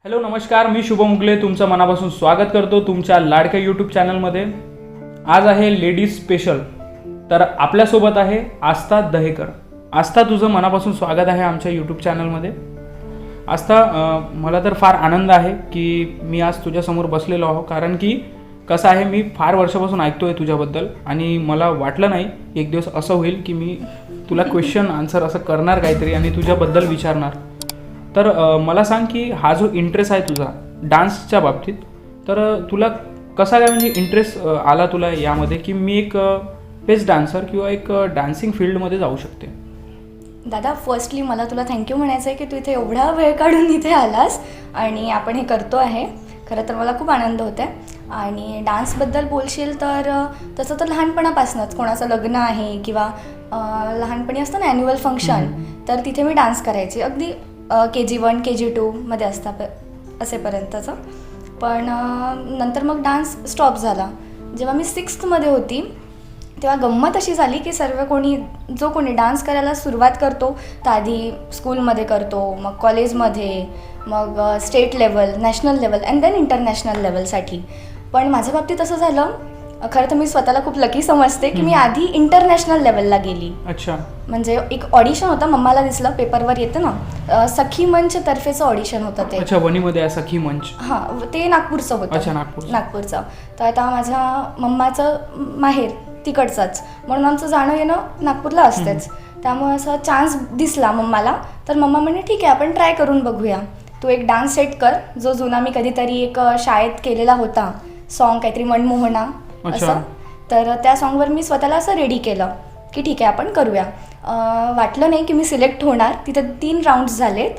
Hello नमस्कार, मी शुभम मुगले तुमचं मनापासून स्वागत करतो तुमच्या लाडक्या यूट्यूब चॅनलमध्ये. आज आहे लेडीज स्पेशल. तर आपल्यासोबत आहे आस्था दहेकर. आस्था, तुझं मनापासून स्वागत आहे आमच्या यूट्यूब चॅनलमध्ये. आस्था, मला तर फार आनंद आहे की मी आज तुझ्यासमोर बसलेलो आहो, कारण की कसं आहे, मी फार वर्षापासून ऐकतो आहे तुझ्याबद्दल आणि मला वाटलं नाही एक दिवस असं होईल की मी तुला क्वेश्चन आन्सर असं करणार काहीतरी आणि तुझ्याबद्दल विचारणार. तर मला सांग की हा जो इंटरेस्ट आहे तुझा डान्सच्या बाबतीत, तर तुला कसा काय म्हणजे इंटरेस्ट आला तुला यामध्ये की मी एक बेस्ट डान्सर किंवा एक डान्सिंग फील्डमध्ये जाऊ शकते? दादा, फर्स्टली मला तुला थँक्यू म्हणायचं आहे की तू इथे एवढा वेळ काढून इथे आलास आणि आपण हे करतो आहे. खरं तर मला खूप आनंद होत आहे. आणि डान्सबद्दल बोलशील तर तसं तर लहानपणापासूनच कोणाचं लग्न आहे किंवा लहानपणी असतं ना ॲन्युअल फंक्शन, तर तिथे मी डान्स करायची. अगदी KG1 KG2 मध्ये असेपर्यंतचं. पण नंतर मग डान्स स्टॉप झाला. जेव्हा मी 6th मध्ये होती तेव्हा गंमत अशी झाली की जो कोणी डान्स करायला सुरुवात करतो तर आधी स्कूलमध्ये करतो, मग कॉलेजमध्ये, मग state level, national level and then international लेवलसाठी. पण माझ्या बाबतीत असं झालं, खरं तर मी स्वतःला खूप लकी समजते की मी आधी इंटरनॅशनल लेवलला गेली. अच्छा. म्हणजे एक ऑडिशन होतं, मम्माला दिसलं पेपरवर येतं ना, सखी मंच तर्फेचं ऑडिशन होतं ते. अच्छा, वणीमध्ये सखी मंच. हां, ते नागपूरचं होतं. अच्छा, नागपूरचं. तर आता माझ्या मम्माचं माहेर तिकडचंच, म्हणून आमचं जाणं येणं नागपूरला असतेच. त्यामुळे असा चान्स दिसला मम्माला, तर मम्मा म्हणे ठीक आहे आपण ट्राय करून बघूया. तू एक डान्स सेट कर, जो जुना मी कधीतरी एक शाळेत केलेला होता सॉन्ग, काहीतरी मनमोहना असं. तर त्या सॉन्गवर मी स्वतःला असं रेडी केलं की ठीक आहे आपण करूया. वाटलं नाही की मी सिलेक्ट होणार. तिथे 3 राऊंड्स झालेत.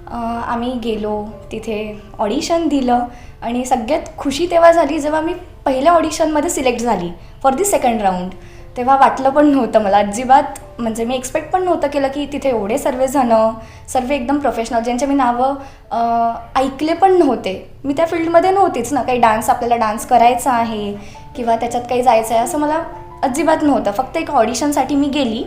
आम्ही गेलो, तिथे ऑडिशन दिलं आणि सगळ्यात खुशी तेव्हा झाली जेव्हा मी पहिल्या ऑडिशनमध्ये सिलेक्ट झाली फॉर दी सेकंड राऊंड. तेव्हा वाटलं पण नव्हतं मला अजिबात, म्हणजे मी एक्सपेक्ट पण नव्हतं केलं की तिथे एवढे सर्व एकदम प्रोफेशनल, ज्यांचे मी नावं ऐकले पण नव्हते. मी त्या फील्डमध्ये नव्हतीच ना, काही आपल्याला डान्स करायचा आहे किंवा त्याच्यात काही जायचं आहे असं मला अजिबात नव्हतं. फक्त एक ऑडिशनसाठी मी गेली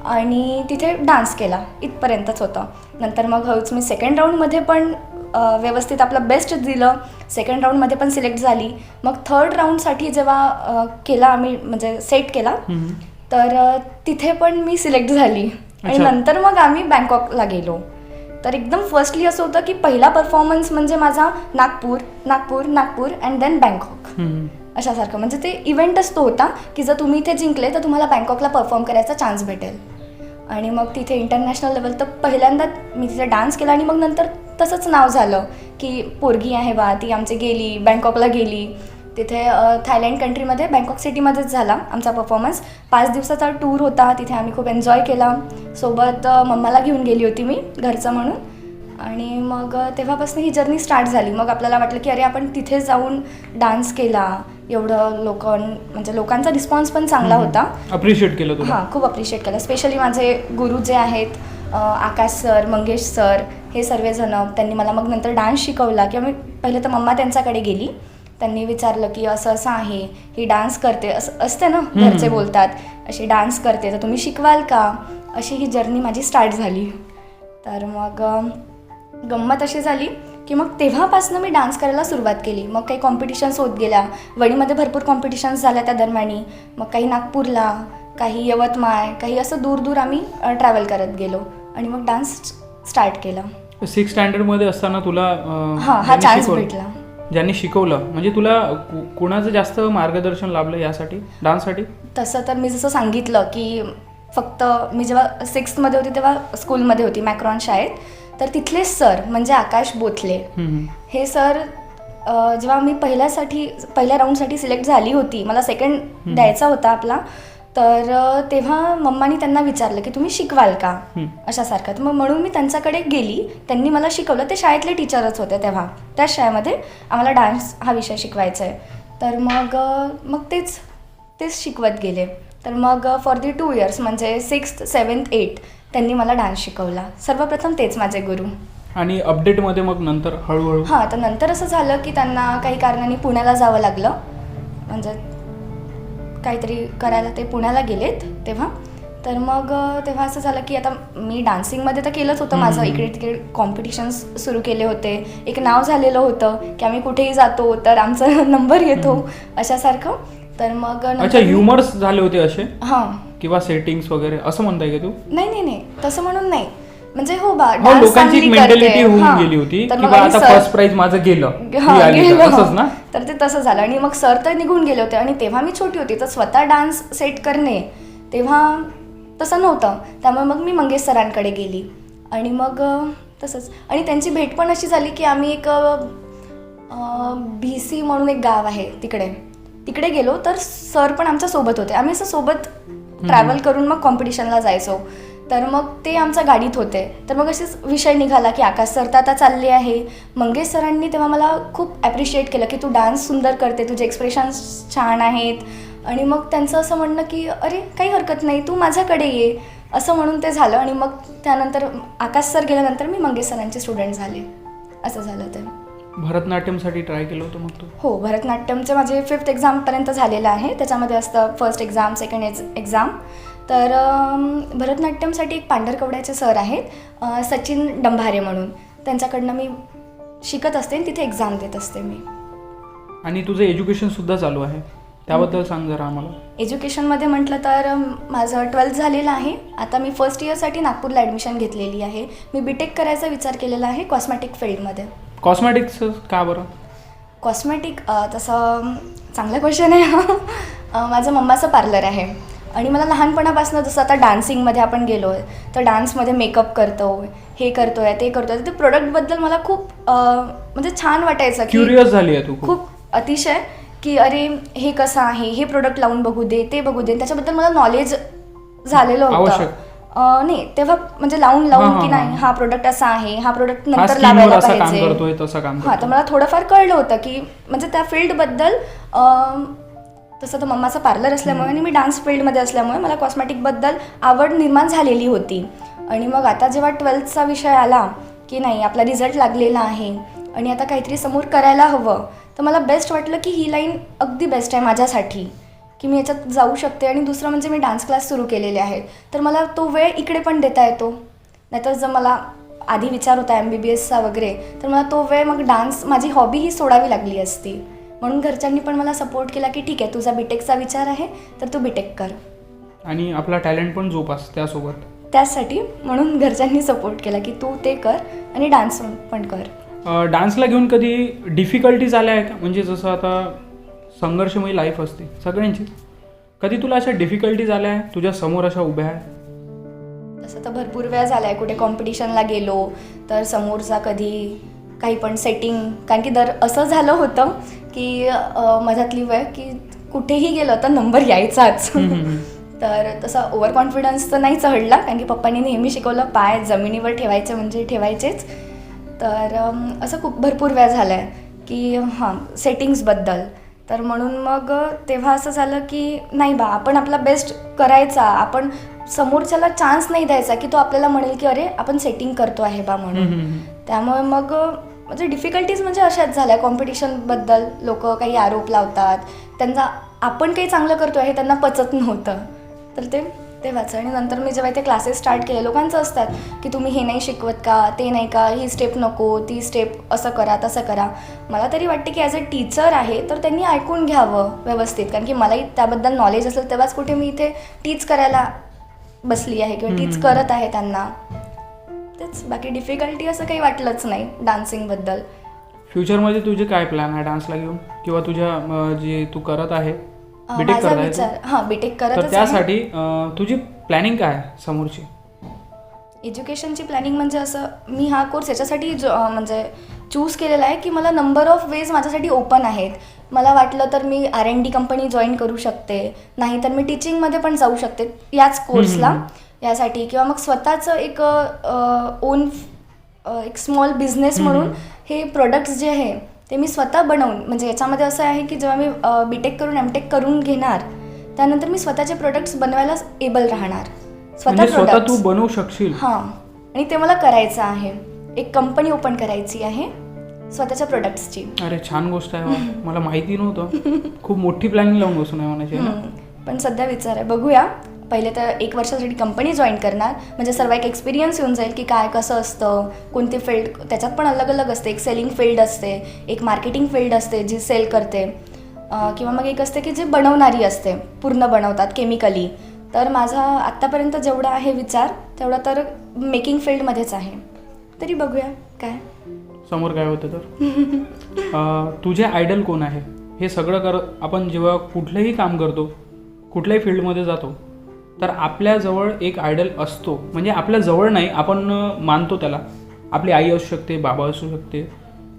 आणि तिथे डान्स केला, इथपर्यंतच होतं. नंतर मग हळूच मी सेकंड राऊंडमध्ये पण व्यवस्थित आपलं बेस्ट दिलं, सेकंड राऊंडमध्ये पण सिलेक्ट झाली. मग थर्ड राऊंडसाठी जेव्हा केला आम्ही, म्हणजे सेट केला, तर तिथे पण मी सिलेक्ट झाली. आणि नंतर मग आम्ही बँकॉकला गेलो. तर एकदम फर्स्टली असं होतं की पहिला परफॉर्मन्स म्हणजे माझा Nagpur Nagpur Nagpur and then Bangkok अशासारखं. म्हणजे ते इव्हेंटच तो होता की जर तुम्ही इथे जिंकले तर तुम्हाला बँकॉकला परफॉर्म करायचा चान्स भेटेल. आणि मग तिथे इंटरनॅशनल लेवल तर पहिल्यांदा मी तिथे डान्स केला आणि मग नंतर तसंच नाव झालं की पोरगी आहे बा, ती आमची गेली बँकॉकला गेली. तिथे थायलंड कंट्रीमध्ये बँकॉक सिटीमध्येच झाला आमचा परफॉर्मन्स. 5 दिवसाचा टूर होता. तिथे आम्ही खूप एन्जॉय केला. सोबत मम्माला घेऊन गेली होती मी, घरचं म्हणून. आणि मग तेव्हापासून ही जर्नी स्टार्ट झाली. मग आपल्याला वाटलं की अरे आपण तिथे जाऊन डान्स केला, एवढं म्हणजे लोकांचा रिस्पॉन्स पण चांगला होता. अप्रिशिएट केलं तुला? हां, खूप अप्रिशिएट केलं. स्पेशली माझे गुरु जे आहेत आकाश सर, मंगेश सर, हे सर्वजण, त्यांनी मला मग नंतर डान्स शिकवला. किंवा मी पहिले तर मम्मा त्यांच्याकडे गेली, त्यांनी विचारलं की असं असं आहे, ही डान्स करते, असं असते ना घरचे बोलतात, अशी डान्स करते तर तुम्ही शिकवाल का, अशी ही जर्नी माझी स्टार्ट झाली. तर मग गंमत अशी झाली की मग तेव्हापासून मी डान्स करायला सुरुवात केली. मग काही कॉम्पिटिशन्स होत गेल्या. वणीमध्ये भरपूर कॉम्पिटिशन्स झाल्या त्या दरम्यानी. मग काही नागपूरला, काही यवतमाळ, काही असं दूर दूर आम्ही ट्रॅव्हल करत गेलो आणि मग डान्स स्टार्ट केला. 6th स्टँडर्डमध्ये असताना तुला हा चान्स भेटला. ज्यांनी शिकवलं, म्हणजे तुला कुणाचं जास्त मार्गदर्शन लाभलं यासाठी, डान्ससाठी? तसं तर मी जसं सांगितलं की फक्त मी जेव्हा 6th मध्ये होती तेव्हा स्कूलमध्ये होती मॅक्रॉन शाळेत. तर तिथले सर म्हणजे आकाश बोथले, हे सर जेव्हा मी पहिल्या राऊंडसाठी सिलेक्ट झाली होती, मला सेकंड द्यायचा होता आपला, तर तेव्हा मम्मानी त्यांना विचारलं की तुम्ही शिकवाल का अशासारखं. तर मग म्हणून मी त्यांच्याकडे गेली. त्यांनी मला शिकवलं. ते शाळेतले टीचरच होते तेव्हा, त्याच शाळेमध्ये आम्हाला डान्स हा विषय शिकवायचा आहे. तर मग तेच शिकवत गेले. तर मग फॉर दी 2 years म्हणजे 6th 7th 8th त्यांनी मला डान्स शिकवला. सर्वप्रथम तेच माझे गुरु. आणि अपडेटमध्ये मग नंतर हळूहळू? हां, तर नंतर असं झालं की त्यांना काही कारणाने पुण्याला जावं लागलं, म्हणजे काहीतरी करायला ते पुण्याला गेलेत. तेव्हा तर मग तेव्हा असं झालं की आता मी डान्सिंगमध्ये तर केलंच होतं माझं, इकडे तिकडे कॉम्पिटिशन्स सुरू केले होते, एक नाव झालेलं होतं की आम्ही कुठेही जातो तर आमचा नंबर येतो अशासारखं. तर मग अच्छा, ह्युमर्स झाले होते असे हां, किंवा सेटिंग्स वगैरे असं म्हणताय का तू? नाही तसं म्हणून नाही, म्हणजे हो बा हो, dance लोकांची एक चांगली मेंटॅलिटी करते. होऊन हां. गेली होती तर की मग बा आणि आता sir- फर्स्ट प्राइज माझं गेलं, हां, मी आली तर. गेलं. असंच ना? तर ते तसं झालं आणि मग सर तर निघून गेले होते आणि तेव्हा मी छोटी होती, तर स्वतः डान्स सेट करणे तेव्हा तसं नव्हतं. त्यामुळे मग मी मंगेश सरांकडे गेली आणि मग तसंच, आणि त्यांची भेट पण अशी झाली की आम्ही एक BC म्हणून एक गाव आहे तिकडे गेलो, तर सर पण आमच्या सोबत होते. आम्ही असं सोबत ट्रॅव्हल करून मग कॉम्पिटिशनला जायचो. तर मग ते आमच्या गाडीत होते. तर मग असेच विषय निघाला की आकाश सर तर आता चालले आहे. मंगेश सरांनी तेव्हा मला खूप ॲप्रिशिएट केलं की तू डान्स सुंदर करते, तुझे एक्सप्रेशन्स छान आहेत. आणि मग त्यांचं असं म्हणणं की अरे काही हरकत नाही, तू माझ्याकडे ये, असं म्हणून ते झालं. आणि मग त्यानंतर आकाश सर गेल्यानंतर मी मंगेश सरांचे स्टुडंट झाले, असं झालं ते. भरतनाट्यमसाठी ट्राय केलं होतं मग तू? हो, भरतनाट्यमचे माझे 5th एक्झामपर्यंत झालेलं आहे. त्याच्यामध्ये असतं फर्स्ट एक्झाम, सेकंड एक्झाम. तर भरतनाट्यमसाठी एक पांढरकवड्याचे सर आहेत, सचिन डंभारे म्हणून, त्यांच्याकडनं मी शिकत असते आणि तिथे एक्झाम देत असते मी. आणि तुझं एज्युकेशनसुद्धा चालू आहे, त्याबद्दल सांग जरा आम्हाला. एज्युकेशनमध्ये म्हटलं तर माझं 12th झालेलं आहे. आता मी फर्स्ट इयरसाठी नागपूरला ॲडमिशन घेतलेली आहे. मी BTech करायचा विचार केलेला आहे कॉस्मॅटिक फील्डमध्ये. कॉस्मॅटिक्स का बरं? कॉस्मॅटिक तसं चांगला क्वेश्चन आहे हा. माझं मम्माचं पार्लर आहे आणि मला लहानपणापासून, जसं आता डान्सिंगमध्ये आपण गेलो आहे तर डान्समध्ये मेकअप करतो, हे करतो आहे, ते करतो आहे, ते प्रोडक्टबद्दल मला खूप म्हणजे छान वाटायचं की क्युरियस झाली आहे तू खूप अतिशय, की अरे हे कसं आहे, हे प्रोडक्ट लावून बघू दे, ते बघू दे, त्याच्याबद्दल मला नॉलेज झालेलं होतं. नाही तेव्हा म्हणजे लावून की नाही हा प्रोडक्ट असा आहे, हा प्रोडक्ट नंतर लावायला पाहिजे. हां, तर मला थोडंफार कळलं होतं की म्हणजे त्या फील्डबद्दल. तसं तर मम्माचं पार्लर असल्यामुळे आणि मी डान्स फील्डमध्ये असल्यामुळे मला कॉस्मॅटिकबद्दल आवड निर्माण झालेली होती. आणि मग आता जेव्हा 12thचा विषय आला की नाही आपला रिझल्ट लागलेला आहे आणि आता काहीतरी समोर करायला हवं, तर मला बेस्ट वाटलं की ही लाईन अगदी बेस्ट आहे माझ्यासाठी, की मी याच्यात जाऊ शकते. आणि दुसरं म्हणजे मी डान्स क्लास सुरू केलेले आहेत, तर मला तो वेळ इकडे पण देता येतो. नाहीतर जर मला आधी विचार होता MBBSचा वगैरे, तर मला तो वेळ मग डान्स माझी हॉबी ही सोडावी लागली असती. म्हणून घरच्यांनी पण मला सपोर्ट केला की ठीक आहे, तुझा BTechचा विचार आहे तर तू BTech कर आणि आपला टॅलेंट पण जोपास त्यासोबत. त्यासाठी म्हणून घरच्यांनी सपोर्ट केला की तू ते कर आणि डान्स पण कर. डान्सला घेऊन कधी डिफिकल्टीज आल्या आहे का? म्हणजे जसं आता संघर्षमयी लाईफ असते सगळ्यांची, कधी तुला अशा डिफिकल्टीज आल्या आहे तुझ्या समोर अशा उभ्या आहे? तसं तर भरपूर वेळा झाला आहे. कुठे कॉम्पिटिशनला गेलो तर समोरचा कधी काही पण सेटिंग, कारण की असं झालं होतं की मधातली वेळ की कुठेही गेलं तर नंबर यायचाच. तर तसा ओव्हर कॉन्फिडन्स तर नाही चढला, कारण की पप्पांनी नेहमी शिकवलं पाय जमिनीवर ठेवायचे म्हणजे ठेवायचेच. तर असं खूप भरपूर वेळा झालं आहे की हां सेटिंग्सबद्दल. तर म्हणून मग तेव्हा असं झालं की नाही बा आपण आपला बेस्ट करायचा, आपण समोरच्याला चान्स नाही द्यायचा की तो आपल्याला म्हणेल की अरे आपण सेटिंग करतो आहे बा म्हणून. त्यामुळे मग म्हणजे डिफिकल्टीज म्हणजे अशाच झाल्या. कॉम्पिटिशनबद्दल लोक काही आरोप लावतात, त्यांना आपण काही चांगलं करतो आहे त्यांना पचत नव्हतं, तर ते वाचं. आणि नंतर मी जेव्हा ते क्लासेस स्टार्ट केले, लोकांचं असतात की तुम्ही हे नाही शिकवत का, ते नाही का, ही स्टेप नको, ती स्टेप असं करा तसं करा. मला तरी वाटते की ॲज अ टीचर आहे तर त्यांनी ऐकून घ्यावं व्यवस्थित, कारण की मलाही त्याबद्दल नॉलेज असेल तेव्हाच कुठे मी इथे टीच करायला बसली आहे किंवा टीच करत आहे त्यांना. तेच, बाकी डिफिकल्टी असं काही वाटलंच नाही डान्सिंगबद्दल. फ्युचरमध्ये तुझे काय प्लॅन आहे डान्सला घेऊन, किंवा तुझ्या जे तू करत आहे BTech करत आहे हां BTech करत, तर त्यासाठी तुझी प्लॅनिंग काय आहे समोरची? एज्युकेशनची प्लॅनिंग म्हणजे असं मी हा कोर्स याच्यासाठी म्हणजे चूज केलेला आहे की मला नंबर ऑफ वेज माझ्यासाठी ओपन आहेत. मला वाटलं तर मी R&D कंपनी जॉईन करू शकते, नाही तर मी टीचिंगमध्ये पण जाऊ शकते याच कोर्सला यासाठी, किंवा मग स्वतःचं एक ओन एक स्मॉल बिझनेस म्हणून हे प्रोडक्ट्स जे आहे ते मी स्वतः बनवून, म्हणजे याच्यामध्ये असं आहे की जेव्हा मी BTech करून MTech करून घेणार त्यानंतर मी स्वतःचे प्रोडक्ट्स बनवायला एबल राहणार. स्वतः तू बनवू शकशील? हां, आणि ते मला करायचं आहे. एक कंपनी ओपन करायची आहे स्वतःच्या प्रोडक्ट्सची. अरे छान गोष्ट आहे, मला माहिती नव्हतं. खूप मोठी प्लॅनिंग लावून बसून आहे म्हणायची. पण सध्या विचार आहे, बघूया पहिले तर 1 वर्षासाठी कंपनी जॉईन करणार, म्हणजे सर्व एक एक्सपिरियन्स येऊन जाईल की काय कसं असतं, कोणती फील्ड, त्याच्यात पण अलग अलग असते. एक सेलिंग फील्ड असते, एक मार्केटिंग फील्ड असते जी सेल करते, किंवा मग एक असते की जे बनवणारी असते, पूर्ण बनवतात केमिकली. तर माझा आत्तापर्यंत जेवढा आहे विचार तेवढा तर मेकिंग फील्डमध्येच आहे. तरी बघूया काय समोर काय होतं तर. तुझे आयडल कोण आहे? हे सगळं आपण जेव्हा कुठलंही काम करतो, कुठल्याही फील्डमध्ये जातो, तर आपल्याजवळ एक आयडल असतो. म्हणजे आपल्या जवळ नाही, आपण मानतो त्याला. आपली आई असू शकते, बाबा असू शकते,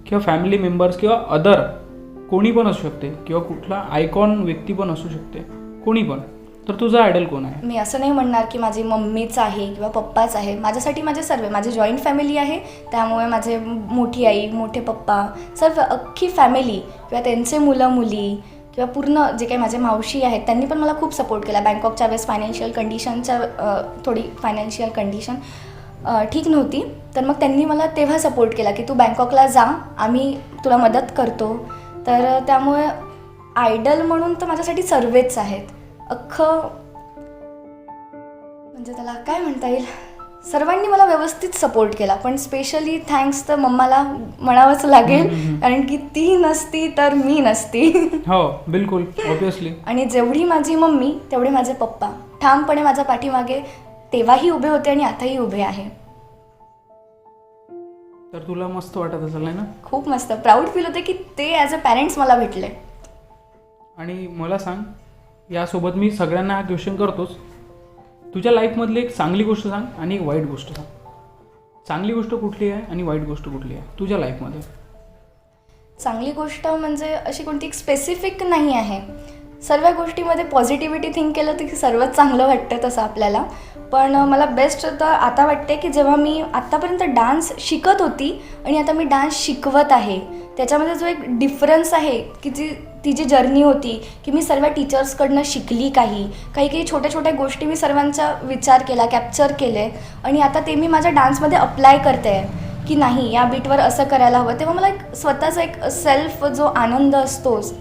किंवा फॅमिली मेंबर्स, किंवा अदर कोणी पण असू शकते, किंवा कुठला आयकॉन व्यक्ती पण असू शकते, कोणी पण. तर तुझा आयडल कोण आहे? मी असं नाही म्हणणार की माझी मम्मीच आहे किंवा पप्पाच आहे. माझ्यासाठी माझे सर्व, माझी जॉईंट फॅमिली आहे, त्यामुळे माझे मोठी आई, मोठे पप्पा, सर्व अख्खी फॅमिली किंवा त्यांचे मुलं मुली किंवा पूर्ण जे काही माझे मावशी आहेत त्यांनी पण मला खूप सपोर्ट केला. बँकॉकच्या वेळेस फायनान्शियल कंडिशनच्या थोडी फायनान्शियल कंडिशन ठीक नव्हती, तर मग त्यांनी मला तेव्हा सपोर्ट केला की तू बँकॉकला जा, आम्ही तुला मदत करतो. तर त्यामुळे आयडल म्हणून तर माझ्यासाठी सर्वच आहेत. अख्खं म्हणजे त्याला काय म्हणता येईल, सर्वांनी मला व्यवस्थित सपोर्ट केला. पण स्पेशली थँक्स तर मम्माला म्हणावंच लागेल, कारण की ती नसती तर मी नसती. हो बिलकुल, ऑब्विसली. आणि जेवढी माझी मम्मी तेवढे माझे पप्पा ठामपणे माझ्या पाठीमागे तेव्हाही उभे होते आणि आताही उभे आहे. तर तुला मस्त वाटत असेल ना? खूप मस्त प्राऊड फील होते की ते ॲज अ पॅरेंट्स मला भेटले. आणि मला सांग, यासोबत मी सगळ्यांना हा क्वेश्चन करतोच, तुझ्या लाईफमधली एक चांगली गोष्ट सांग आणि एक वाईट गोष्ट सांग. चांगली गोष्ट कुठली आहे आणि वाईट गोष्ट कुठली आहे तुझ्या लाईफमध्ये? चांगली गोष्ट म्हणजे अशी कोणती एक स्पेसिफिक नाही आहे. सर्व गोष्टीमध्ये पॉझिटिव्हिटी थिंक केलं तर सर्वच चांगलं वाटतं तसं आपल्याला. पण मला बेस्ट तर आता वाटते की जेव्हा मी आत्तापर्यंत डान्स शिकत होती आणि आता मी डान्स शिकवत आहे, त्याच्यामध्ये जो एक डिफरन्स आहे की ती जी जर्नी होती की मी सर्व टीचर्सकडनं शिकली, काही छोट्या छोट्या गोष्टी मी सर्वांचा विचार केला, कॅप्चर केले, आणि आता ते मी माझ्या डान्समध्ये अप्लाय करते की नाही या बीटवर असं करायला हवं. तेव्हा मला एक स्वतःचा एक सेल्फ जो आनंद असतोच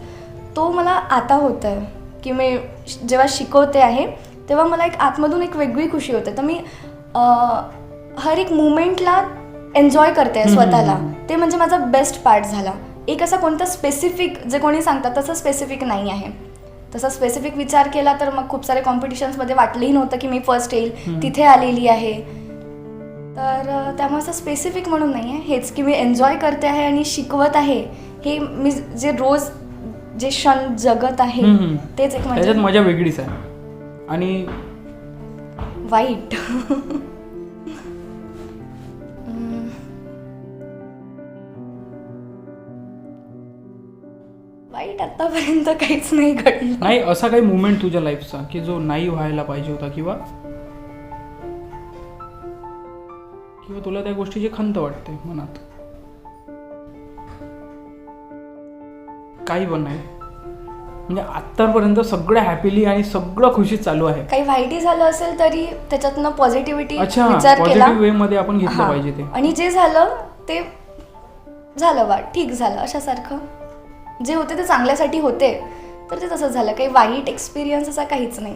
तो मला आता होतं आहे की मी जेव्हा शिकवते आहे तेव्हा मला एक आतमधून एक वेगळी खुशी होते. तर मी हर एक मुमेंटला एन्जॉय करते स्वतःला. ते म्हणजे माझा बेस्ट पार्ट झाला. एक असा कोणता स्पेसिफिक जे कोणी सांगतात तसं स्पेसिफिक नाही आहे. तसा स्पेसिफिक विचार केला तर मग खूप सारे कॉम्पिटिशन्समध्ये वाटलंही नव्हतं की मी फर्स्ट येईल, तिथे आलेली आहे. तर त्यामुळे असं स्पेसिफिक म्हणून नाही आहे, हेच की मी एन्जॉय करते आहे आणि शिकवत आहे. हे मी जे रोज जे क्षण जगत आहे तेच एक म्हणजे त्याच्यात मजा वेगळीच आहे. आणि वाईट वाईट आतापर्यंत काहीच नाही घडलं. नाही असा काही मुवमेंट तुझ्या लाईफचा की जो नाही व्हायला पाहिजे होता, किंवा तुला त्या गोष्टीची खंत वाटते मनात? काही पण नाही, म्हणजे आतापर्यंत सगळं हॅपीली आणि सगळं खुशीत चालू आहे. काही वाईटही झालं असेल तरी त्याच्यातनं पॉझिटिव्हिटी अच्छा, विचार केला, पॉझिटिव्ह वे मध्ये आपण घेतलं पाहिजे ते. आणि जे झालं ते झालं, वा ठीक झालं, अशासारखं जे होते ते चांगल्यासाठी होते, तर ते तसंच झालं. काही वाईट एक्सपिरियन्स असा काहीच नाही.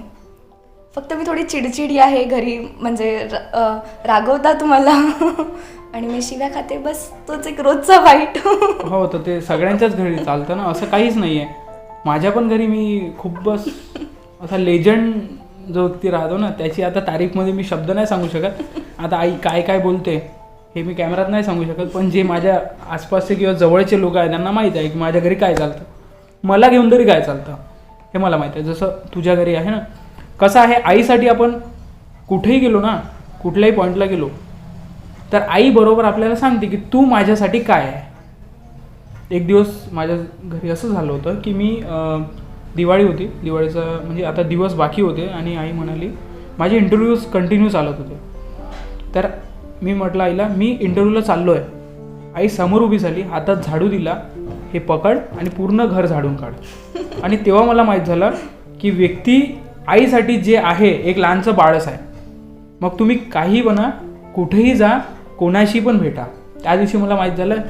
फक्त मी थोडी चिडचिडी आहे घरी, म्हणजे रागवतात मला आणि मी शिव्या खाते, बस तोच एक रोजचा वाईट. हो, तर ते सगळ्यांच्याच घरी चालतं ना, असं काहीच नाही आहे. माझ्या पण घरी मी खूपच असा लेजंड जो व्यक्ती राहतो ना, त्याची आता तारीफमध्ये मी शब्द नाही सांगू शकत. आता आई काय काय बोलते हे मी कॅमेरात नाही सांगू शकत, पण जे माझ्या आसपासचे किंवा जवळचे लोक आहेत त्यांना माहीत आहे की माझ्या घरी काय चालतं, मला घेऊन तरी काय चालतं हे मला माहीत आहे. जसं तुझ्या घरी आहे ना, कसं आहे, आईसाठी आपण कुठेही गेलो ना, कुठल्याही पॉईंटला गेलो तर आई बरोबर आपल्याला सांगते की तू माझ्यासाठी काय आहे. एक दिवस माझ्या घरी असं झालं होतं की मी दिवाळी होती, दिवाळीचं म्हणजे आता दिवस बाकी होते, आणि आई म्हणाली, माझे इंटरव्ह्यूज कंटिन्यू चालत होते, तर मी म्हटलं आईला मी इंटरव्ह्यूला चाललो आहे. आई समोर उभी झाली, हातात झाडू दिला, हे पकड आणि पूर्ण घर झाडून काढ. आणि तेव्हा मला माहीत झालं की व्यक्ती आईसाठी जे आहे एक लहानचं बाळच आहे. मग तुम्ही काही बना, कुठेही जा, कोणाशी पण भेटा. त्या दिवशी मला माहीत झालं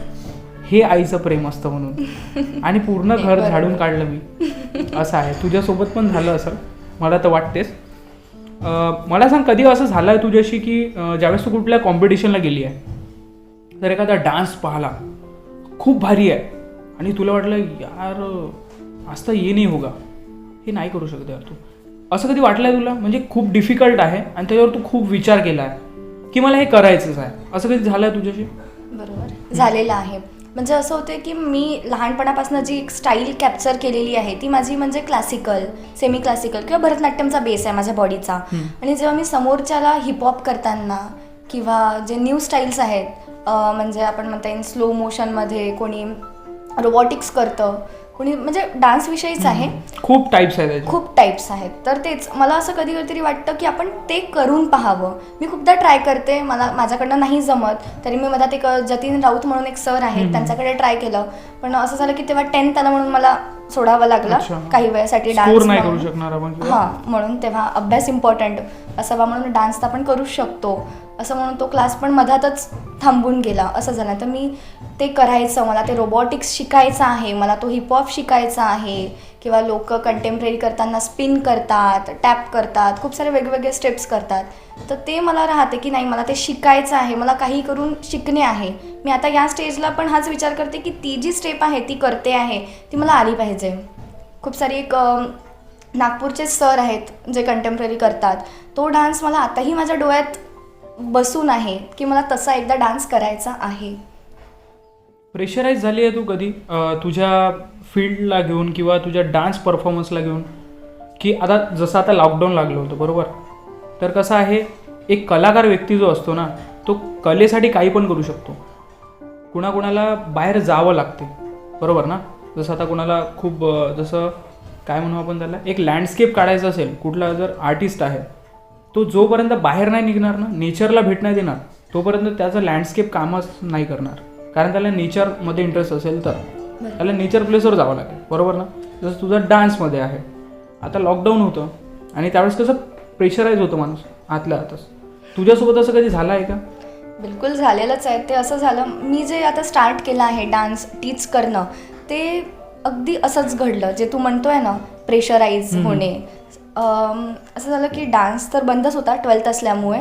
हे आईचं प्रेम असतं म्हणून, आणि पूर्ण घर झाडून काढलं मी. असं आहे, तुझ्यासोबत पण झालं असेल मला तर वाटतेच. मला सांग, कधी असं झालं आहे तुझ्याशी की ज्यावेळेस तू कुठल्या कॉम्पिटिशनला गेली आहे तर एखादा डान्स पाहिला खूप भारी आहे आणि तुला वाटलं यार आज तर ये नाही होगा, हे नाही करू शकत यार तू, असं कधी वाटलं आहे तुला? म्हणजे खूप डिफिकल्ट आहे आणि त्याच्यावर तू खूप विचार केला आहे की मला हे करायचंच आहे, असं कधी झालं आहे तुझ्याशी? बरोबर, झालेलं आहे. म्हणजे असं होतं की मी लहानपणापासून जी एक स्टाईल कॅप्चर केलेली आहे ती माझी म्हणजे क्लासिकल, सेमी क्लासिकल किंवा भरतनाट्यमचा बेस आहे माझ्या बॉडीचा. आणि जेव्हा मी समोरच्याला हिपहॉप करताना किंवा जे न्यू स्टाईल्स आहेत, म्हणजे आपण म्हणता येईल स्लो मोशनमध्ये, कोणी रोबॉटिक्स करतं, कोणी म्हणजे डान्सविषयीच आहे, खूप टाईप्स आहेत, खूप टाईप्स आहेत. तर तेच मला असं कधी कधीतरी वाटतं की आपण ते करून पाहावं. मी खूपदा ट्राय करते, मला माझ्याकडनं नाही जमत, तरी मी मधात एक जतीन राऊत म्हणून एक सर आहेत त्यांच्याकडे ट्राय केलं, पण असं झालं की तेव्हा 10th आलं म्हणून मला सोडावं लागलं काही वेळेसाठी डान्स नाही करू शकणार आपण. हां, म्हणून तेव्हा अभ्यास इम्पॉर्टंट असावा म्हणून डान्स तर आपण करू शकतो असं म्हणून तो क्लास पण मधातच थांबून गेला. असं झालं तर मी ते करायचं, मला ते रोबॉटिक्स शिकायचं आहे, मला तो हिपहॉप शिकायचा आहे, किंवा लोक कंटेम्पररी करताना स्पिन करतात, टॅप करतात, खूप सारे वेगवेगळे स्टेप्स करतात, तर ते मला राहते की नाही मला ते शिकायचं आहे, मला काही करून शिकणे आहे. मी आता या स्टेजला पण हाच विचार करते की ती जी स्टेप आहे ती करते आहे ती मला आली पाहिजे. खूप सारी एक नागपूरचे सर आहेत जे कंटेम्पररी करतात, तो डान्स मला आताही माझ्या डोळ्यात बसून आहे की मला तसा एकदा डान्स करायचा आहे. प्रेशराईज झाली आहे तू कधी तुझ्या फील्डला घेऊन किंवा तुझ्या डान्स परफॉर्मन्सला घेऊन, की आता जसं आता लॉकडाऊन लागलं होतं बरोबर, तर कसं आहे एक कलाकार व्यक्ती जो असतो ना तो कलेसाठी काही पण करू शकतो. कुणाकुणाला बाहेर जावं लागते बरोबर ना, जसं आता कुणाला खूप जसं काय म्हणू आपण त्याला, एक लँडस्केप काढायचं असेल, कुठला जर आर्टिस्ट आहे तो जोपर्यंत बाहेर नाही निघणार ना, नेचरला भेट नाही देणार, तोपर्यंत त्याचं लँडस्केप कामच नाही करणार. कारण त्याला नेचरमध्ये इंटरेस्ट असेल तर त्याला नेचर प्लेसवर जावं लागेल बरोबर ना. जसं तुझं डान्समध्ये आहे, आता लॉकडाऊन होतं आणि त्यावेळेस कसं प्रेशराईज होतं माणूस आतल्या आतच. तुझ्यासोबत असं कधी झालं आहे का? बिलकुल झालेलंच आहे. ते असं झालं, मी जे आता स्टार्ट केलं आहे डान्स टीच करणं, ते अगदी असंच घडलं जे तू म्हणतोय ना, प्रेशराईज होणे. असं झालं की डान्स तर बंदच होता 12th असल्यामुळे,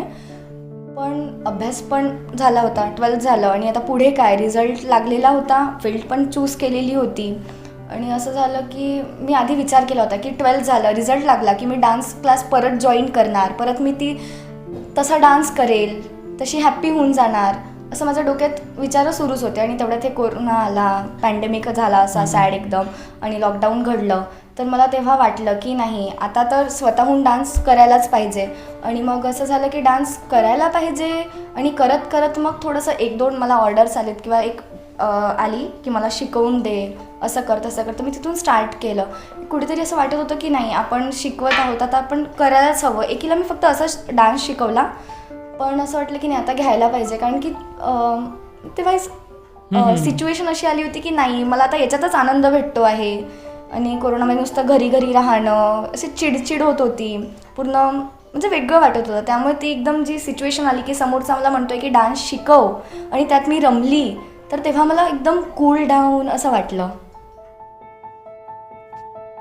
पण अभ्यास पण झाला होता, 12th झालं आणि आता पुढे काय, रिझल्ट लागलेला होता, फील्ड पण चूज केलेली होती. आणि असं झालं की मी आधी विचार केला होता की 12th झालं, रिझल्ट लागला की मी डान्स क्लास परत जॉईन करणार, परत मी ती तसा डान्स करेल, तशी हॅप्पी होऊन जाणार, असं माझ्या डोक्यात विचार सुरूच होते. आणि तेवढ्यात हे कोरोना आला, पॅन्डेमिक झाला असा सॅड एकदम, आणि लॉकडाऊन घडलं. तर मला तेव्हा वाटलं की नाही आता तर स्वतःहून डान्स करायलाच पाहिजे. आणि मग असं झालं की डान्स करायला पाहिजे, आणि करत करत मग थोडंसं 1-2 मला ऑर्डर्स आलेत किंवा एक आली की मला शिकवून दे, असं कर तसं कर, तर मी तिथून स्टार्ट केलं. कुठेतरी असं वाटत होतं की नाही आपण शिकवत आहोत आता आपण करायलाच हवं. एकीला मी फक्त असाच डान्स शिकवला, पण असं वाटलं की नाही आता घ्यायला पाहिजे, कारण की तेव्हा सिच्युएशन अशी आली होती की नाही मला आता याच्यातच आनंद भेटतो आहे. आणि कोरोनामध्ये नुसतं घरी घरी राहणं, अशी चिडचिड होत होती, पूर्ण म्हणजे वेगळं वाटत होतं. त्यामुळे ती एकदम जी सिच्युएशन आली की समोरचा मला म्हणतोय की डान्स शिकव, आणि त्यात मी रमली, तर तेव्हा मला एकदम कूल डाऊन असं वाटलं.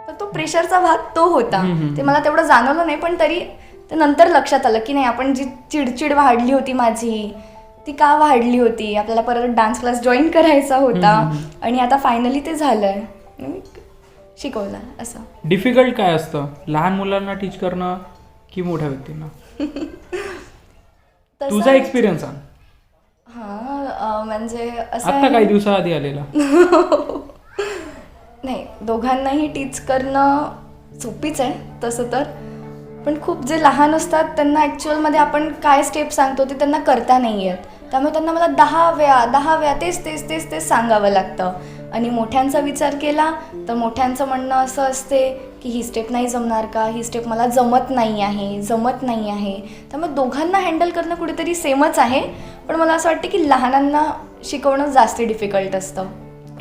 तर तो प्रेशरचा भाग तो होता. ते मला तेवढं जाणवलं नाही, पण तरी ते नंतर लक्षात आलं की नाही आपण जी चिडचिड वाढली होती माझी ती का वाढली होती, आपल्याला परत डान्स क्लास जॉईन करायचा होता, आणि आता फायनली ते झालंय, शिकवलं. असं डिफिकल्ट काय असतं लहान मुलांना टीच करणं की मोठ्या व्यक्तींना? तुझा एक्सपिरियन्स आहे. हां, म्हणजे असं आता काही दिवसाआधी आलेला. नाही, दोघांनाही टीच करणं सोपीच आहे तसं तर, पण खूप जे लहान असतात त्यांना ॲक्च्युअलमध्ये आपण काय स्टेप सांगतो ते त्यांना करता नाही येत. त्यामुळे त्यांना मला 10 वेळा तेच सांगावं लागतं. आणि मोठ्यांचा विचार केला तर मोठ्यांचं म्हणणं असं असते की ही स्टेप नाही जमणार का, ही स्टेप मला जमत नाही आहे. त्यामुळे दोघांना हँडल करणं कुठेतरी सेमच आहे, पण मला असं वाटतं की लहानांना शिकवणं जास्त डिफिकल्ट असतं.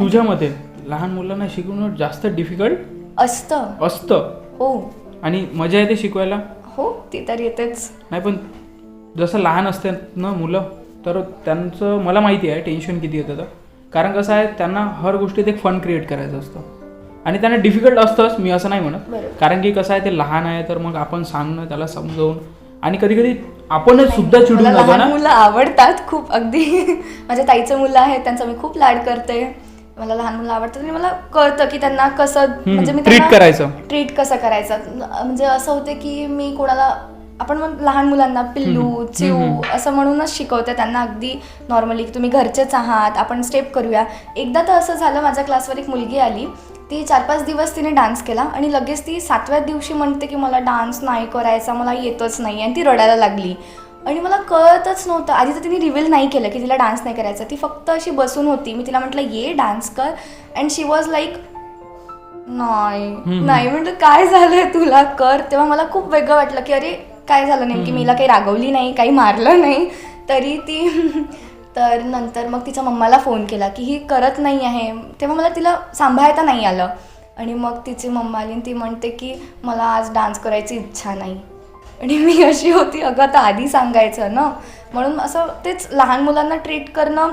तुझ्या मते लहान मुलांना शिकवणं जास्त डिफिकल्ट असतं? हो. आणि मजा येते शिकवायला? हो, ती तर येतेच. नाही, पण जसं लहान असतात ना मुलं, तर त्यांचं मला माहिती आहे टेन्शन किती येतं. तर कारण कसं आहे त्यांना हर गोष्टीत एक फन क्रिएट करायचं असतं. आणि त्यांना डिफिकल्ट असतंच, मी असं नाही म्हणत, बरोबर. कारण की कसं आहे ते लहान आहे तर मग आपण सांगणं त्याला समजावून, आणि कधी कधी आपणच सुद्धा चिडून मला जातो लहान ना. मुलं आवडतात खूप अगदी. माझ्या ताईचं मुलं आहेत, त्यांचा मी खूप लाड करते. मला लहान मुलं आवडतात आणि मला कळतं की त्यांना कसं म्हणजे मी ट्रीट करायचं. ट्रीट कसं करायचं. म्हणजे असं होते की मी कोणाला, आपण मग लहान मुलांना पिल्लू चिऊ असं म्हणूनच शिकवते त्यांना, अगदी नॉर्मली की तुम्ही घरचेच आहात, आपण स्टेप करूया. एकदा तर असं झालं, माझ्या क्लासवर एक मुलगी आली, ती 4-5 दिवस तिने डान्स केला आणि लगेच ती 7व्या दिवशी म्हणते की मला डान्स नाही करायचा, मला येतच नाही, आणि ती रडायला लागली. आणि मला कळतच नव्हतं. आधी तर तिने रिव्हील नाही केलं की तिला डान्स नाही करायचा, ती फक्त अशी बसून होती. मी तिला म्हटलं ये डान्स कर, अँड शी वॉज लाईक नाही. म्हटलं काय झालंय तुला, कर. तेव्हा मला खूप वेगळं वाटलं की अरे काय झालं नेमकी, मी हिला काही रागवली नाही, काही मारलं नाही तरी ती तर नंतर मग तिच्या मम्माला फोन केला की ही करत नाही आहे. तेव्हा मला तिला सांभाळता नाही आलं, आणि मग तिची मम्मा आली आणि ती म्हणते की मला आज डान्स करायची इच्छा नाही. आणि मी अशी होती, अगं आता आधी सांगायचं ना. म्हणून असं तेच लहान मुलांना ट्रीट करणं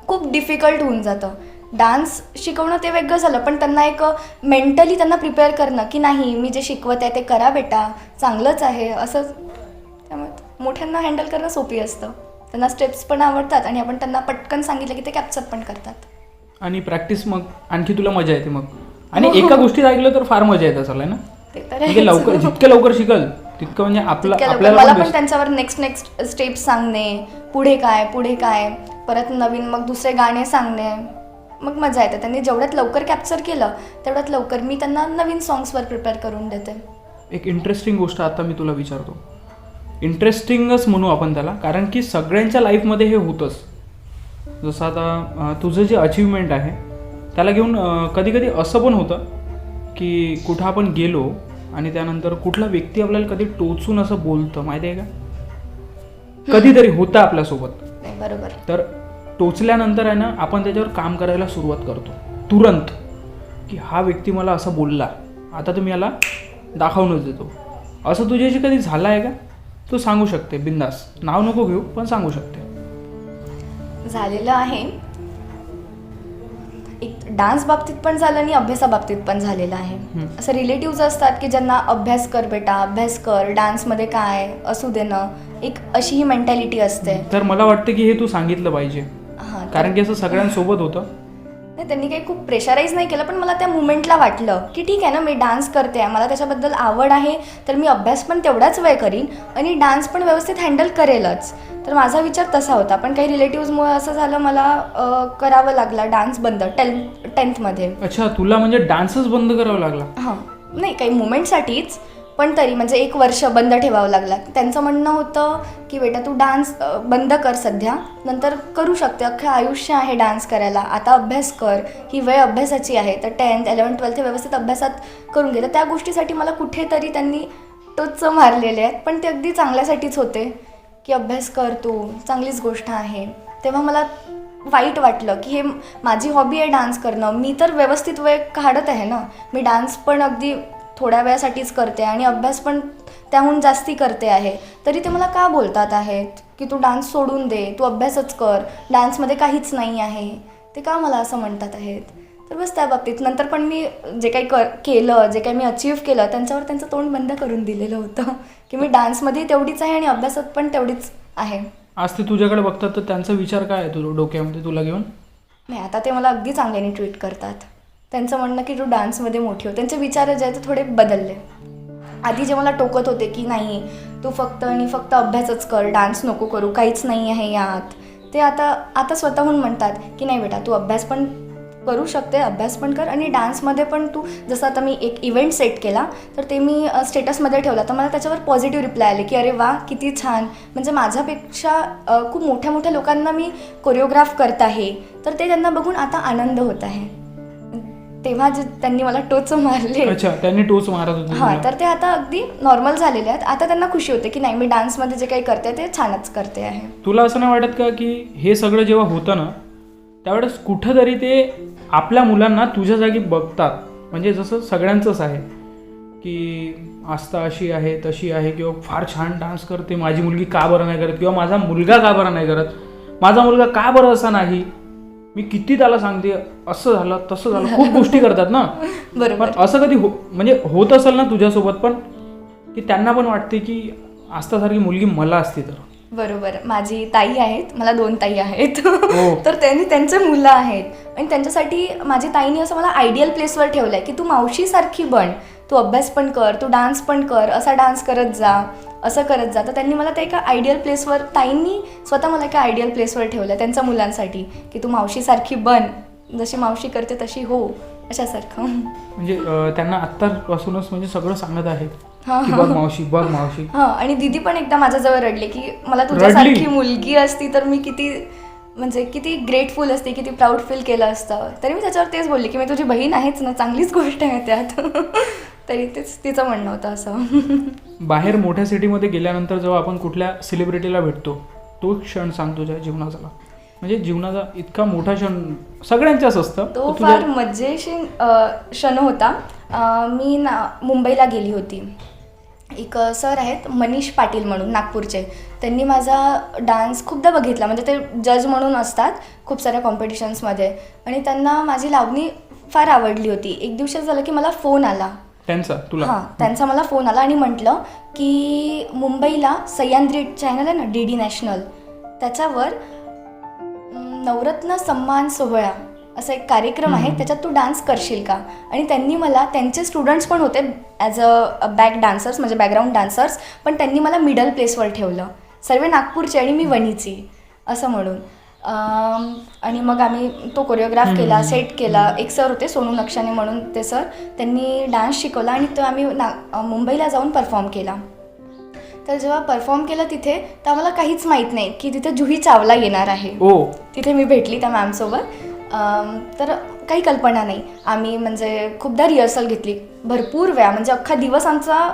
खूप डिफिकल्ट होऊन जातं. डान्स शिकवणं ते वेगळं झालं, पण त्यांना एक मेंटली त्यांना प्रिपेअर करणं की नाही, मी जे शिकवत आहे ते करा बेटा, चांगलंच आहे असं. त्यामुळे मोठ्यांना हँडल करणं सोपी असतं. त्यांना स्टेप्स पण आवडतात आणि आपण त्यांना पटकन सांगितलं की ते कॅप्चर पण करतात. आणि प्रॅक्टिस मग आणखी तुला मजा येते मग. आणि एका गोष्टीत ऐकलं तर फार मजा येत असेल ना. ते तर म्हणजे लवकर, जितकं लवकर शिकल तितकं म्हणजे आपल्याला मला पण त्यांच्यावर नेक्स्ट स्टेप्स सांगणे, पुढे काय, परत नवीन मग दुसरे गाणे सांगणे, मग मजा येते. त्यांनी जेवढ्यात लवकर कॅप्चर केलं तेवढ्यात लवकर मी त्यांना नवीन सॉंग्सवर प्रिपेअर करून देते. एक इंटरेस्टिंग गोष्ट आता मी तुला विचारतो, इंटरेस्टिंगच म्हणू आपण त्याला, कारण की सगळ्यांच्या लाईफमध्ये हे होतंच. जसं आता तुझं जे अचिव्हमेंट आहे त्याला घेऊन कधी कधी असं पण होतं की कुठं आपण गेलो आणि त्यानंतर कुठला व्यक्ती आपल्याला कधी टोचून असं बोलतं, माहिती आहे का, कधीतरी होतं आपल्यासोबत. बरोबर. तर टोचल्यानंतर आहे ना, आपण त्याच्यावर काम करायला सुरुवात करतो तुरंत, की हा व्यक्ती मला असं बोलला, आता तुम्ही याला दाखवूनच देतो. असं तुझ्याशी कधी झालं आहे का? तू सांगू शकते बिंदास, नाव नको घेऊ पण सांगू शकते. झालेलं आहे, एक डान्स बाबतीत पण झालं आणि अभ्यासाबाबतीत पण झालेलं आहे. असं रिलेटिव्ज असतात की ज्यांना अभ्यास कर बेटा, अभ्यास कर, डान्समध्ये काय असू दे ना, एक अशी ही मेंटॅलिटी असते. तर मला वाटतं की हे तू सांगितलं पाहिजे, कारण की असं सगळ्यांसोबत होतं. नाही, त्यांनी काही खूप प्रेशराईज नाही केलं, पण मला त्या मुमेंटला वाटलं की ठीक आहे ना, मी डान्स करते आहे, मला त्याच्याबद्दल आवड आहे, तर मी अभ्यास पण तेवढाच वेळ करीन आणि डान्स पण व्यवस्थित हँडल करेलच. तर माझा विचार तसा होता. पण काही रिलेटिव्समुळे असं झालं, मला करावं लागला डान्स बंद 10th मध्ये. अच्छा, तुला म्हणजे डान्सच बंद करावा लागला? हां, नाही काही मुमेंटसाठीच, पण तरी म्हणजे 1 वर्ष बंद ठेवावं लागला. त्यांचं म्हणणं होतं की बेटा तू डान्स बंद कर सध्या, नंतर करू शकते, अख्खं आयुष्य आहे डान्स करायला, आता अभ्यास कर, ही वेळ अभ्यासाची आहे. तर 10th, 11th, 12th हे व्यवस्थित अभ्यासात करून घे. तर त्या गोष्टीसाठी मला कुठेतरी त्यांनी टोचं मारलेले आहेत, पण ते अगदी चांगल्यासाठीच होते की अभ्यास कर तू, चांगलीच गोष्ट आहे. तेव्हा मला वाईट वाटलं की हे माझी हॉबी आहे डान्स करणं, मी तर व्यवस्थित वेळ काढत आहे ना, मी डान्स पण अगदी थोड्या वेळासाठीच करते आणि अभ्यास पण त्याहून जास्ती करते आहे, तरी ते मला का बोलतात आहेत की तू डान्स सोडून दे, तू अभ्यासच कर, डान्समध्ये काहीच नाही आहे, ते का मला असं म्हणतात आहेत. तर बस त्या बाबतीत नंतर पण मी जे काही केलं, जे काही मी अचीव्ह केलं, त्यांच्यावर त्यांचं तोंड बंद करून दिलेलं होतं की मी डान्समध्ये तेवढीच आहे आणि अभ्यासात पण तेवढीच आहे. आज ते तुझ्याकडे बघतात तर त्यांचा विचार काय आहे तुझ्या डोक्यामध्ये तुला घेऊन? नाही, आता ते मला अगदी चांगल्याने ट्रीट करतात. त्यांचं म्हणणं की तू डान्समध्ये मोठी हो. त्यांचे विचार जे आहेत ते थोडे बदलले. आधी जे मला टोकत होते की नाही तू फक्त आणि फक्त अभ्यासच कर, डान्स नको करू, काहीच नाही आहे यात, ते आता स्वतःहून म्हणतात की नाही बेटा तू अभ्यास पण करू शकते, अभ्यास पण कर आणि डान्समध्ये पण तू. जसं आता मी एक इव्हेंट सेट केला तर ते मी स्टेटसमध्ये ठेवला, तर मला त्याच्यावर पॉझिटिव्ह रिप्लाय आले की अरे वा किती छान, म्हणजे माझ्यापेक्षा खूप मोठ्या मोठ्या लोकांना मी कोरिओग्राफ करत आहे, तर ते त्यांना बघून आता आनंद होत आहे. तेव्हा जे त्यांनी मला टोच मारले, अच्छा त्यांनी टोच मारत होते, हां, तर ते आता अगदी नॉर्मल झालेले आहेत. आता त्यांना खुशी होते की नाही मी डान्समध्ये जे काही करते ते छानच करते आहे. तुला असं नाही वाटत का की हे सगळं जेव्हा होतं ना त्यावेळेस कुठंतरी ते आपल्या मुलांना तुझ्या जागी बघतात, म्हणजे जसं सगळ्यांचंच आहे की आस्था अशी आहे तशी आहे, किंवा फार छान डान्स करते, माझी मुलगी का बरं नाही करत, किंवा माझा मुलगा का बरं नाही करत, माझा मुलगा का बरं असा नाही, मी किती त्याला सांगते असं झालं तसं झालं, खूप गोष्टी करतात ना. बरोबर. पण असं कधी म्हणजे होत असेल ना तुझ्यासोबत पण, की त्यांना पण वाटते की आस्थासारखी मुलगी मला असती तर. बरोबर. माझी ताई आहेत, मला 2 ताई आहेत. हो. तर त्यांनी त्यांचे मुलं आहेत आणि त्यांच्यासाठी माझी ताईने असं मला आयडियल प्लेसवर ठेवलं आहे की तू मावशीसारखी बन, तू अभ्यास पण कर, तू डान्स पण कर, असा डान्स करत जा, असं करत जा. तर त्यांनी मला ते एका आयडियल प्लेसवर, ताईंनी स्वतः मला एका आयडियल प्लेसवर ठेवलं त्यांच्या मुलांसाठी, की तू मावशीसारखी बन, जशी मावशी करते तशी हो, अशासारखं. म्हणजे त्यांना आत्तापासूनच म्हणजे सगळं सांगत आहेत हां, की बघ मावशी, बघ मावशी. हां. आणि दीदी पण एकदा माझ्याजवळ रडले की मला तुझ्यासारखी मुलगी असती तर मी किती म्हणजे किती ग्रेटफुल असते, किती प्राऊड फील केलं असतं. तरी मी त्याच्यावर तेच बोलले की मी तुझी बहीण आहेच ना, चांगलीच गोष्ट आहे त्यात. तरी तेच तिचं म्हणणं होतं असं. बाहेर मोठ्या सिटीमध्ये गेल्यानंतर जेव्हा आपण कुठल्या सेलिब्रिटीला भेटतो, तो क्षण सांग तुझ्या जीवनाचा, म्हणजे जीवनाचा इतका मोठा क्षण सगळ्यांच्याच असतं. तो फार मजेशीर क्षण होता. मी मुंबईला गेली होती. एक सर आहेत मनीष पाटील म्हणून, नागपूरचे. त्यांनी माझा डान्स खूपदा बघितला, म्हणजे ते जज म्हणून असतात खूप साऱ्या कॉम्पिटिशन्समध्ये, आणि त्यांना माझी लावणी फार आवडली होती. एक दिवशी झालं की मला फोन आला त्यांचा, तुला? हां, त्यांचा मला फोन आला आणि म्हटलं की मुंबईला सह्याद्री चॅनल आहे ना, DD नॅशनल, त्याच्यावर नवरत्न सन्मान सोहळा असा एक कार्यक्रम आहे, त्याच्यात तू डान्स करशील का? आणि त्यांनी मला, त्यांचे स्टुडंट्स पण होते ॲज अ बॅक डान्सर्स, म्हणजे बॅकग्राऊंड डान्सर्स, पण त्यांनी मला मिडल प्लेसवर ठेवलं. सर्व नागपूरचे आणि मी वणीची असं म्हणून. आणि मग आम्ही तो कोरिओग्राफ केला, सेट केला. एक सर होते सोनू नक्षाने म्हणून, ते सर, त्यांनी डान्स शिकवला आणि तो आम्ही मुंबईला जाऊन परफॉर्म केला. तर जेव्हा परफॉर्म केलं तिथे, तर आम्हाला काहीच माहीत नाही की तिथे जुही चावला येणार आहे. तिथे मी भेटली त्या मॅमसोबत. तर काही कल्पना नाही. आम्ही म्हणजे खूपदा रिहर्सल घेतली, भरपूर वेळा, म्हणजे अख्खा दिवस आमचा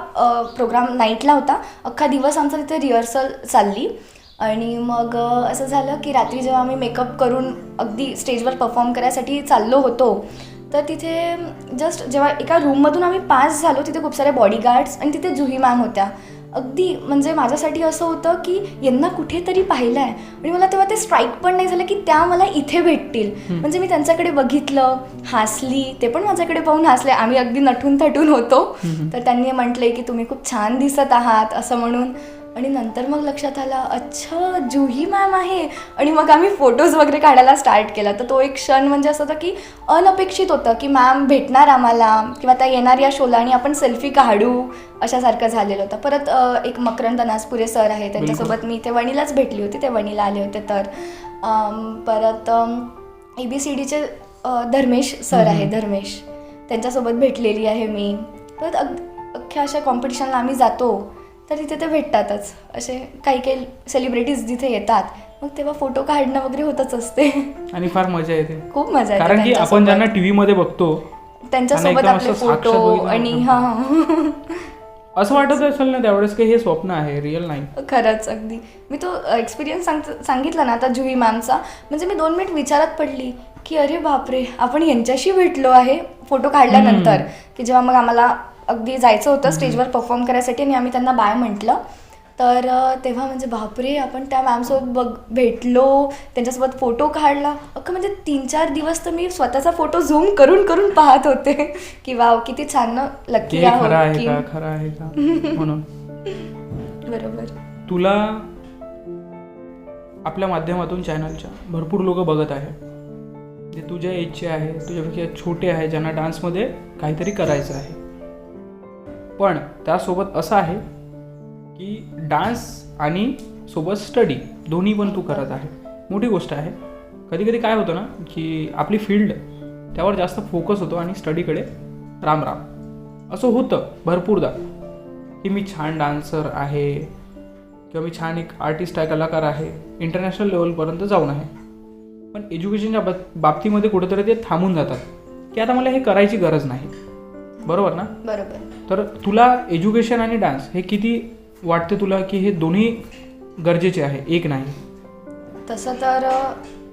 प्रोग्राम नाईटला होता, अख्खा दिवस आमचा तिथे रिहर्सल चालली. आणि मग असं झालं की रात्री जेव्हा आम्ही मेकअप करून अगदी स्टेजवर परफॉर्म करायसाठी चाललो होतो, तर तिथे जस्ट जेव्हा एका रूममधून आम्ही पास झालो, तिथे खूप सारे बॉडीगार्ड्स आणि तिथे जुही मॅम होत्या. अगदी म्हणजे माझ्यासाठी असं होतं की यांना कुठेतरी पाहिलं आहे, आणि मला तेव्हा ते स्ट्राईक पण नाही झालं की त्या मला इथे भेटतील. म्हणजे मी त्यांच्याकडे बघितलं, हसली, ते पण माझ्याकडे पाहून हसले. आम्ही अगदी नटून थटून होतो. तर त्यांनी म्हटले की तुम्ही खूप छान दिसत आहात असं म्हणून. आणि नंतर मग लक्षात आलं, अच्छा जुही मॅम आहे. आणि मग आम्ही फोटोज वगैरे काढायला स्टार्ट केला. तर तो एक क्षण म्हणजे असं होतं की अनपेक्षित होतं की मॅम भेटणार आम्हाला, किंवा त्या येणार या शोला आणि आपण सेल्फी काढू, अशासारखं झालेलं होतं. परत एक मकरंद नासपुरे सर आहे, त्यांच्यासोबत मी इथे वणीलाच भेटली होती, ते वणीला आले होते. तर परत ABCDचे धर्मेश सर आहे, धर्मेश, त्यांच्यासोबत भेटलेली आहे मी. परत अख्ख्या अशा कॉम्पिटिशनला आम्ही जातो, तर तिथे ते भेटतातच. असे काही काही सेलिब्रिटीज जिथे येतात, मग तेव्हा फोटो काढणं वगैरे होतच असते. आणि फार मजा येते, खूप मजा येते. कारण की आपण ज्यांना टीव्ही मध्ये बघतो त्यांच्यासोबत आपले फोटो, आणि असं वाटत असेल ना त्यावेळेस की हे स्वप्न आहे, रिअल नाही. खरंच अगदी. मी तो एक्सपिरियन्स सांगितला ना आता जुही मॅमचा, म्हणजे मी 2 मिनिट विचारात पडली की अरे बापरे, आपण यांच्याशी भेटलो आहे फोटो काढल्यानंतर. की जेव्हा मग आम्हाला अगदी जायचं होतं स्टेजवर परफॉर्म करायसाठी आणि आम्ही त्यांना बाय म्हटलं, तर तेव्हा म्हणजे बापरे, आपण त्या मॅमसोबत भेटलो, त्यांच्यासोबत फोटो काढला. अख्खं म्हणजे 3-4 दिवस तर मी स्वतःचा फोटो झूम करून करून पाहत होते की वाव किती छान, लकी आहोत. खरं आहे का म्हणून. बरोबर. तुला आपल्या माध्यमातून चॅनलच्या भरपूर लोक बघत आहे, जे तुझ्या एजचे आहे, तुझ्यापेक्षा छोटे आहे, ज्यांना डान्समध्ये काहीतरी करायचं आहे. पण त्यासोबत असं आहे की डान्स आणि सोबत स्टडी दोन्ही पण तू करत आहे, मोठी गोष्ट आहे. कधी कधी काय होतं ना की आपली फील्ड त्यावर जास्त फोकस होतो आणि स्टडीकडे राम असं होतं भरपूरदा, की मी छान डान्सर आहे किंवा मी छान एक आर्टिस्ट आहे, कलाकार आहे, इंटरनॅशनल लेवलपर्यंत जाऊन आहे. पण एज्युकेशनच्या बाबतीमध्ये कुठेतरी ते थांबून जातात की आता मला हे करायची गरज नाही. बरोबर ना? बरोबर. तर तुला एज्युकेशन आणि डान्स हे किती वाटते तुला की हे दोन्ही गरजेचे आहे, एक नाही? तसं तर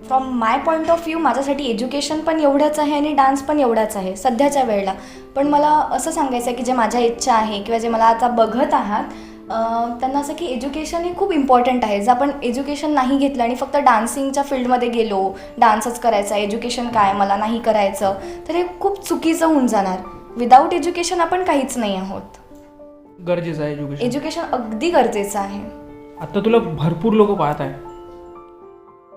from my point of view माझ्यासाठी एज्युकेशन पण एवढंच आहे आणि डान्स पण एवढाच आहे सध्याच्या वेळेला. पण मला असं सांगायचं आहे की जे माझ्या इच्छा आहे किंवा जे मला आता बघत आहात, त्यांना असं की एज्युकेशन हे खूप इम्पॉर्टंट आहे. जर आपण एज्युकेशन नाही घेतलं आणि फक्त डान्सिंगच्या फील्डमध्ये गेलो, डान्सच करायचा, एज्युकेशन काय मला नाही करायचं, तर हे खूप चुकीचं होऊन जाणार. विदाऊट एज्युकेशन आपण काहीच नाही आहोत. गरजेचं आहे एज्युकेशन. एज्युकेशन अगदी गरजेचं आहे. आता तुला भरपूर लोक पाहत आहे,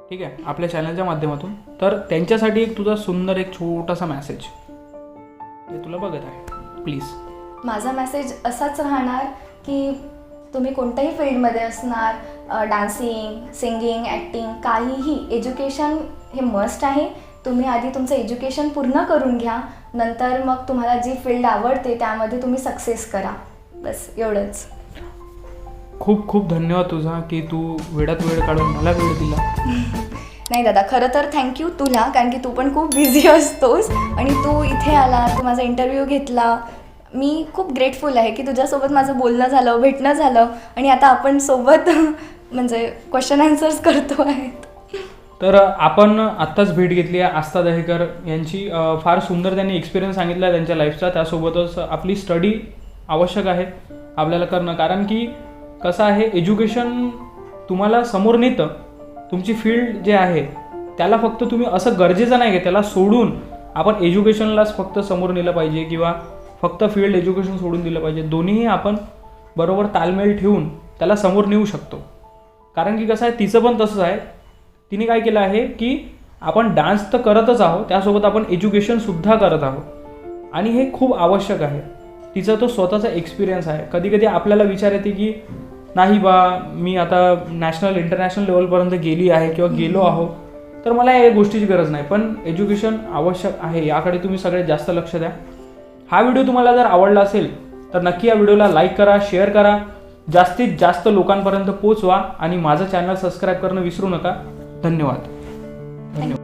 ठीक आहे, आपल्या चॅनलच्या माध्यमातून. तर त्यांच्यासाठी एक तुझा सुंदर एक छोटासा मेसेज ते तुला बघत आहे, प्लीज. माझा मेसेज असाच राहणार की तुम्ही कोणत्याही फील्डमध्ये असणार, डान्सिंग, सिंगिंग, ॲक्टिंग, काहीही, एज्युकेशन हे मस्ट आहे. तुम्ही आधी तुमचं एज्युकेशन पूर्ण करून घ्या, नंतर मग तुम्हाला जी फील्ड आवडते त्यामध्ये तुम्ही सक्सेस करा. बस एवढंच. खूप खूप धन्यवाद तुझा की तू वेळात वेळ काढून मला वेळ दिला. नाही दादा, खरं तर थँक्यू तुला, कारण की तू पण खूप बिझी असतोस आणि तू इथे आला, तू माझा इंटरव्ह्यू घेतला. मी खूप ग्रेटफुल आहे की तुझ्यासोबत माझं बोलणं झालं, भेटणं झालं आणि आता आपण सोबत म्हणजे क्वेश्चन आन्सर्स करतो आहेत. तर आपण आत्ताच भेट घेतली आहे आस्था दहेकर यांची. फार सुंदर त्यांनी एक्सपिरियन्स सांगितला आहे त्यांच्या लाईफचा. त्यासोबतच आपली स्टडी आवश्यक आहे आपल्याला करणं, कारण की कसं आहे, एज्युकेशन तुम्हाला समोर नेतं. तुमची फील्ड जे आहे त्याला फक्त तुम्ही असं गरजेचं नाही की त्याला सोडून आपण एज्युकेशनलाच फक्त समोर नेलं पाहिजे किंवा फक्त फील्ड एज्युकेशन सोडून दिलं पाहिजे. दोन्हीही आपण बरोबर ताळमेळ ठेवून त्याला समोर नेऊ शकतो. कारण की कसं आहे, तिचं पण तसंच आहे. तिने काय केलं आहे की आपण डान्स तर करतच आहोत, त्यासोबत आपण एज्युकेशनसुद्धा करत आहोत आणि हे खूप आवश्यक आहे. तिचा तो स्वतःचा एक्सपिरियन्स आहे. कधी कधी आपल्याला विचार येते की नाही बा, मी आता नॅशनल इंटरनॅशनल लेवलपर्यंत गेली आहे किंवा गेलो आहो, तर मला या गोष्टीची गरज नाही. पण एज्युकेशन आवश्यक आहे, याकडे तुम्ही सगळ्यात जास्त लक्ष द्या. हा व्हिडिओ तुम्हाला जर आवडला असेल तर नक्की या व्हिडिओला लाईक करा, शेअर करा, जास्तीत जास्त लोकांपर्यंत पोहोचवा आणि माझं चॅनल सबस्क्राईब करणं विसरू नका. धन्यवाद.